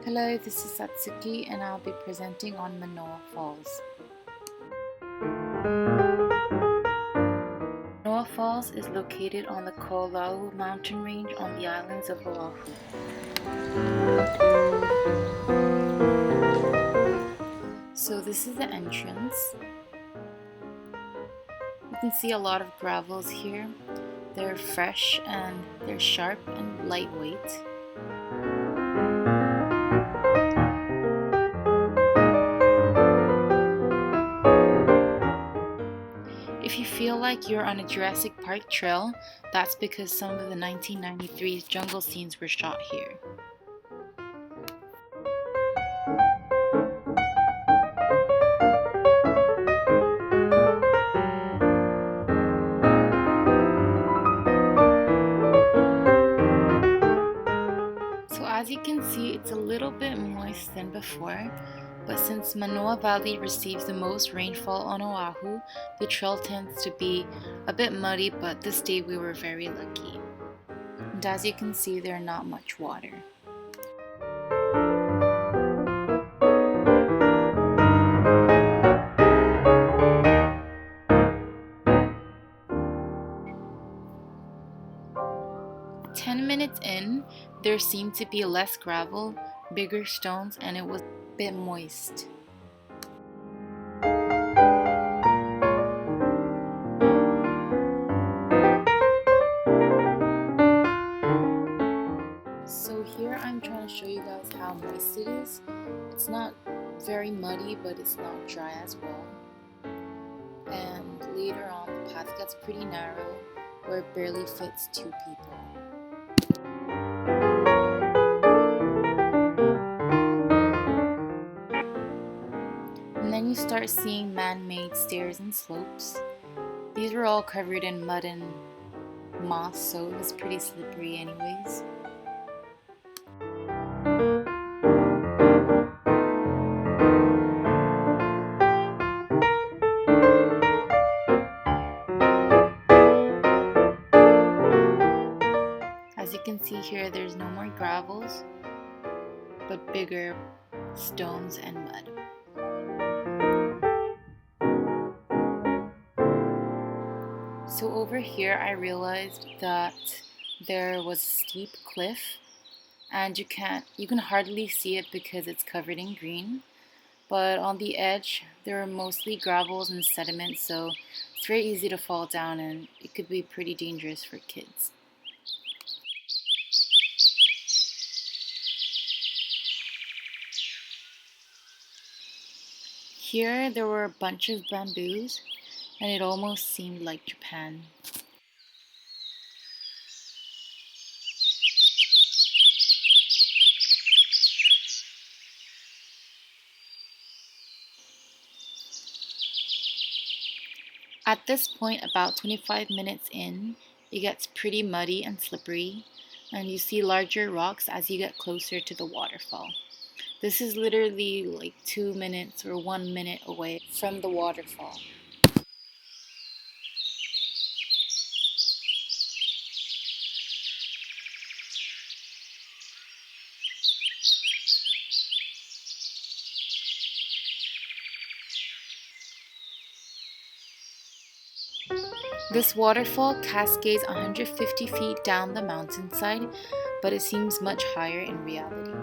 Hello, this is Satsuki and I'll be presenting on Manoa Falls. Manoa Falls is located on the Ko'olau mountain range on the islands of Oahu. So this is the entrance. You can see a lot of gravels here. They're fresh and they're sharp and lightweight. If you feel like you're on a Jurassic Park trail, that's because some of the 1993 jungle scenes were shot here. So as you can see, it's a little bit moist than before, but since Manoa Valley receives the most rainfall on Oahu, the trail tends to be a bit muddy, but this day we were very lucky. And as you can see, there's not much water. "10 minutes in, there seemed to be less gravel, bigger stones, and it was a bit moist. So here I'm trying to show you guys how moist it is. It's not very muddy, but it's not dry as well. And later on, the path gets pretty narrow, where it barely fits 2 people. And then you start seeing man-made stairs and slopes. These were all covered in mud and moss, so it was pretty slippery anyways. As you can see here, there's no more gravels, but bigger stones and mud. So over here I realized that there was a steep cliff, and you can hardly see it because it's covered in green, but on the edge there are mostly gravels and sediment, so it's very easy to fall down and it could be pretty dangerous for kids. Here there were a bunch of bamboos, and it almost seemed like Japan. At this point, about 25 minutes in, it gets pretty muddy and slippery, and you see larger rocks as you get closer to the waterfall. This is literally like 2 minutes or 1 minute away from the waterfall. This waterfall cascades 150 feet down the mountainside, but it seems much higher in reality.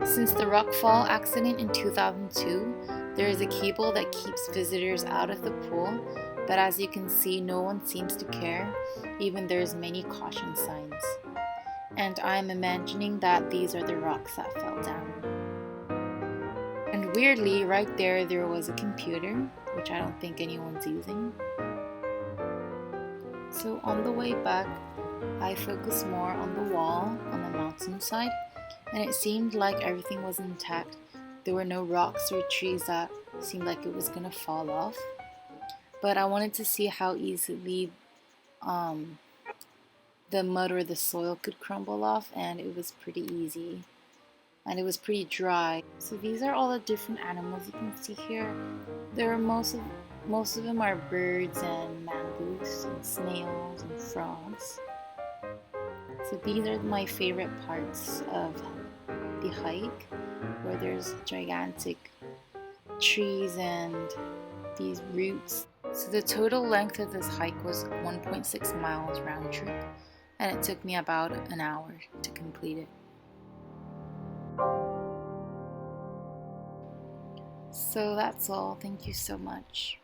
Since the rockfall accident in 2002, there is a cable that keeps visitors out of the pool, but as you can see, no one seems to care, even there's many caution signs. And I'm imagining that these are the rocks that fell down. And weirdly, right there was a computer, which I don't think anyone's using. So on the way back, I focused more on the wall on the mountainside, and it seemed like everything was intact. There were no rocks or trees that seemed like it was gonna fall off. But I wanted to see how easily the mud or the soil could crumble off, and it was pretty easy. And it was pretty dry. So these are all the different animals you can see here. There are most of them are birds and mongoose and snails and frogs. So these are my favorite parts of the hike, where there's gigantic trees and these roots. So the total length of this hike was 1.6 miles round trip, and it took me about an hour to complete it. So that's all. Thank you so much.